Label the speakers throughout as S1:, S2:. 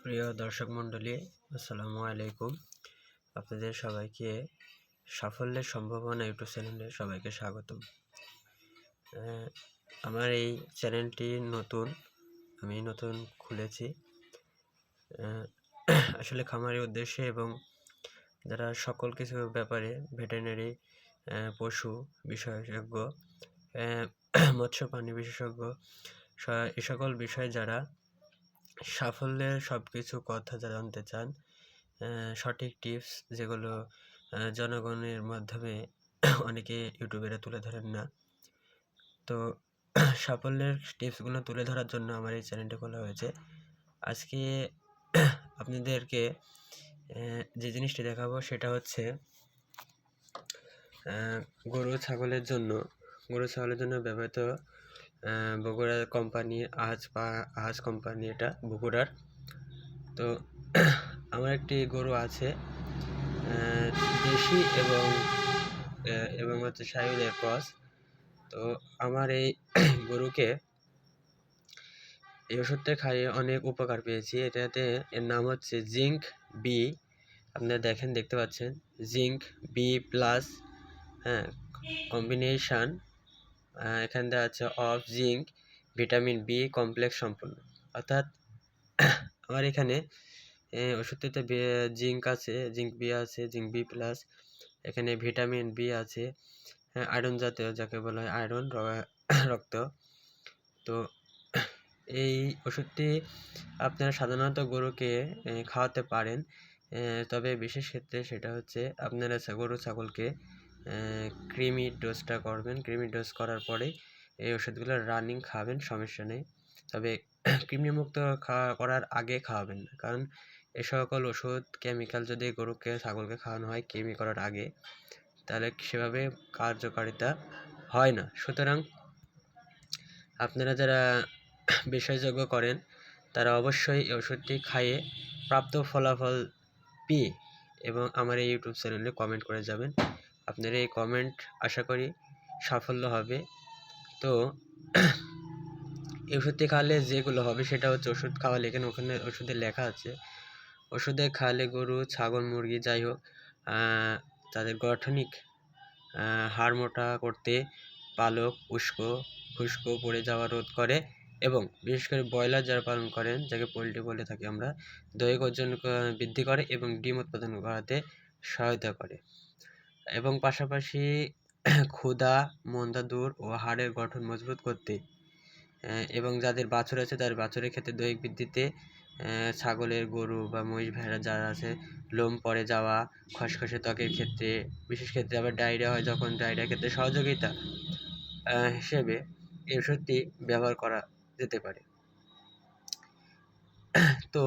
S1: প্রিয় দর্শক মণ্ডলী, আসসালামু আলাইকুম। আপনাদের সবাইকে সাফল্যের সম্ভাবনা ইউটিউব চ্যানেলে সবাইকে স্বাগতম। আমার এই চ্যানেলটি আমি নতুন খুলেছি আসলে খামারের উদ্দেশ্যে এবং যারা সকল কিছু ব্যাপারে ভেটেরিনারি পশু বিশেষজ্ঞ, মৎস্য প্রাণী বিশেষজ্ঞ, এ সকল বিষয়ে যারা সাফল্যের সব কিছু কথা জানতে চান, সঠিক টিপস যেগুলো জনগণের মাধ্যমে অনেকে ইউটিউবেরা তুলে ধরেন না, তো সাফল্যের টিপসগুলো তুলে ধরার জন্য আমার এই চ্যানেলটি খোলা হয়েছে। আজকে আপনাদেরকে যে জিনিসটি দেখাবো সেটা হচ্ছে গরু ছাগলের জন্য ব্যবহৃত বগুড়ার কোম্পানির আহাজ কোম্পানি, এটা বগুড়ার। তো আমার একটি গরু আছে দেশি এবং হচ্ছে শাহিওয়ালের ক্রস। তো আমার এই গরুকে এই ওষুধটা খাইয়ে অনেক উপকার পেয়েছি। এর নাম হচ্ছে জিঙ্ক বি। আপনারা দেখতে পাচ্ছেন জিঙ্ক বি প্লাস, কম্বিনেশন এখান দেওয়া আছে of zinc vitamin B complex সম্পূর্ণ। অর্থাৎ আমার এখানে ওষুধটিতে জিঙ্ক আছে, জিঙ্ক বি আছে, জিঙ্ক বি প্লাস, এখানে ভিটামিন বি আছে, আয়রন জাতীয়, যাকে বলা হয় আয়রন রক্ত। তো এই ওষুধটি আপনারা সাধারণত গরুকে খাওয়াতে পারেন, তবে বিশেষ ক্ষেত্রে সেটা হচ্ছে আপনারা গরু ছাগলকে ক্রিমি ডোজটা করবেন। ক্রিমি ডোজ করার পরেই এই ওষুধগুলো রানিং খাবেন, সমস্যা নেই। তবে কৃমিমুক্ত করার আগে খাওয়াবেন না, কারণ এ সকল ওষুধ কেমিক্যাল যদি গরুকে ছাগলকে খাওয়ানো হয় কৃমি করার আগে, তাহলে সেভাবে কার্যকারিতা হয় না। সুতরাং আপনারা যারা বিশেষজ্ঞ করেন তারা অবশ্যই এই ওষুধটি খাইয়ে প্রাপ্ত ফলাফল পেয়ে এবং আমার এই ইউটিউব চ্যানেলে কমেন্ট করে যাবেন। আপনার এই কমেন্ট আশা করি সাফল্য হবে। তো এই ওষুধটি খাওয়ালে যেগুলো হবে সেটা হচ্ছে, ওষুধ খাওয়ালে ওখানে ওষুধে লেখা আছে, ওষুধে খাওয়ালে গরু, ছাগল, মুরগি যাই হোক তাদের গঠনিক হাড় মোটা করতে, পালক, খুস্কো পড়ে যাওয়া রোধ করে এবং বিশেষ করে ব্রয়লার যারা পালন করেন, যাকে পোলট্রি বলে থাকি আমরা, দৈহিক ওজন বৃদ্ধি করে এবং ডিম উৎপাদন বাড়াতে সহায়তা করে এবং পাশাপাশি ক্ষুধা, মন্দা দূর ও হাড়ের গঠন মজবুত করতে এবং যাদের বাছুর আছে তাদের বাছুরের ক্ষেত্রে দৈহিক বৃদ্ধিতে, ছাগলের, গরু বা মহিষ ভেড়া যারা আছে লোম পড়ে যাওয়া, খসখসে ত্বকের ক্ষেত্রে, বিশেষ ক্ষেত্রে আবার ডায়রিয়া হয় যখন, ডায়রিয়ার ক্ষেত্রে সহযোগিতা হিসেবে এই ওষুধটি ব্যবহার করা যেতে পারে। তো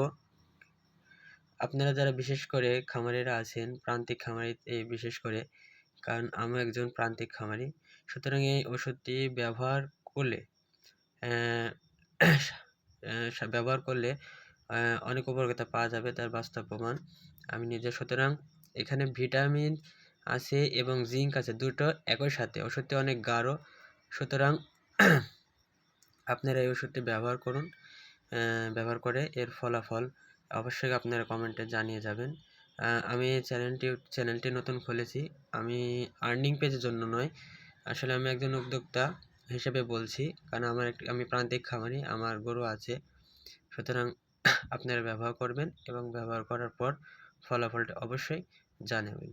S1: আপনারা যারা বিশেষ করে খামারিরা আছেন, প্রান্তিক খামারি বিশেষ করে, কারণ আমি একজন প্রান্তিক খামারি, সুতরাং এই ওষুধটি ব্যবহার করলে অনেক উপকারিতা পাওয়া যাবে, তার বাস্তব প্রমাণ আমি নিজে। সুতরাং এখানে ভিটামিন আছে এবং জিঙ্ক আছে, দুটো একই সাথে। ওষুধটি অনেক গাঢ়, সুতরাং আপনারা এই ওষুধটি ব্যবহার করুন। ব্যবহার করে এর ফলাফল অবশ্যই আপনারা কমেন্টে জানিয়ে যাবেন। আমি চ্যানেলটি নতুন খুলেছি, আমি আর্নিং পেজের জন্য নয়, আসলে আমি একজন উদ্যোক্তা হিসেবে বলছি, কারণ আমি প্রান্তিক খামারি, আমার গরু আছে। সুতরাং আপনারা ব্যবহার করবেন এবং ব্যবহার করার পর ফলাফলটা অবশ্যই জানাবেন।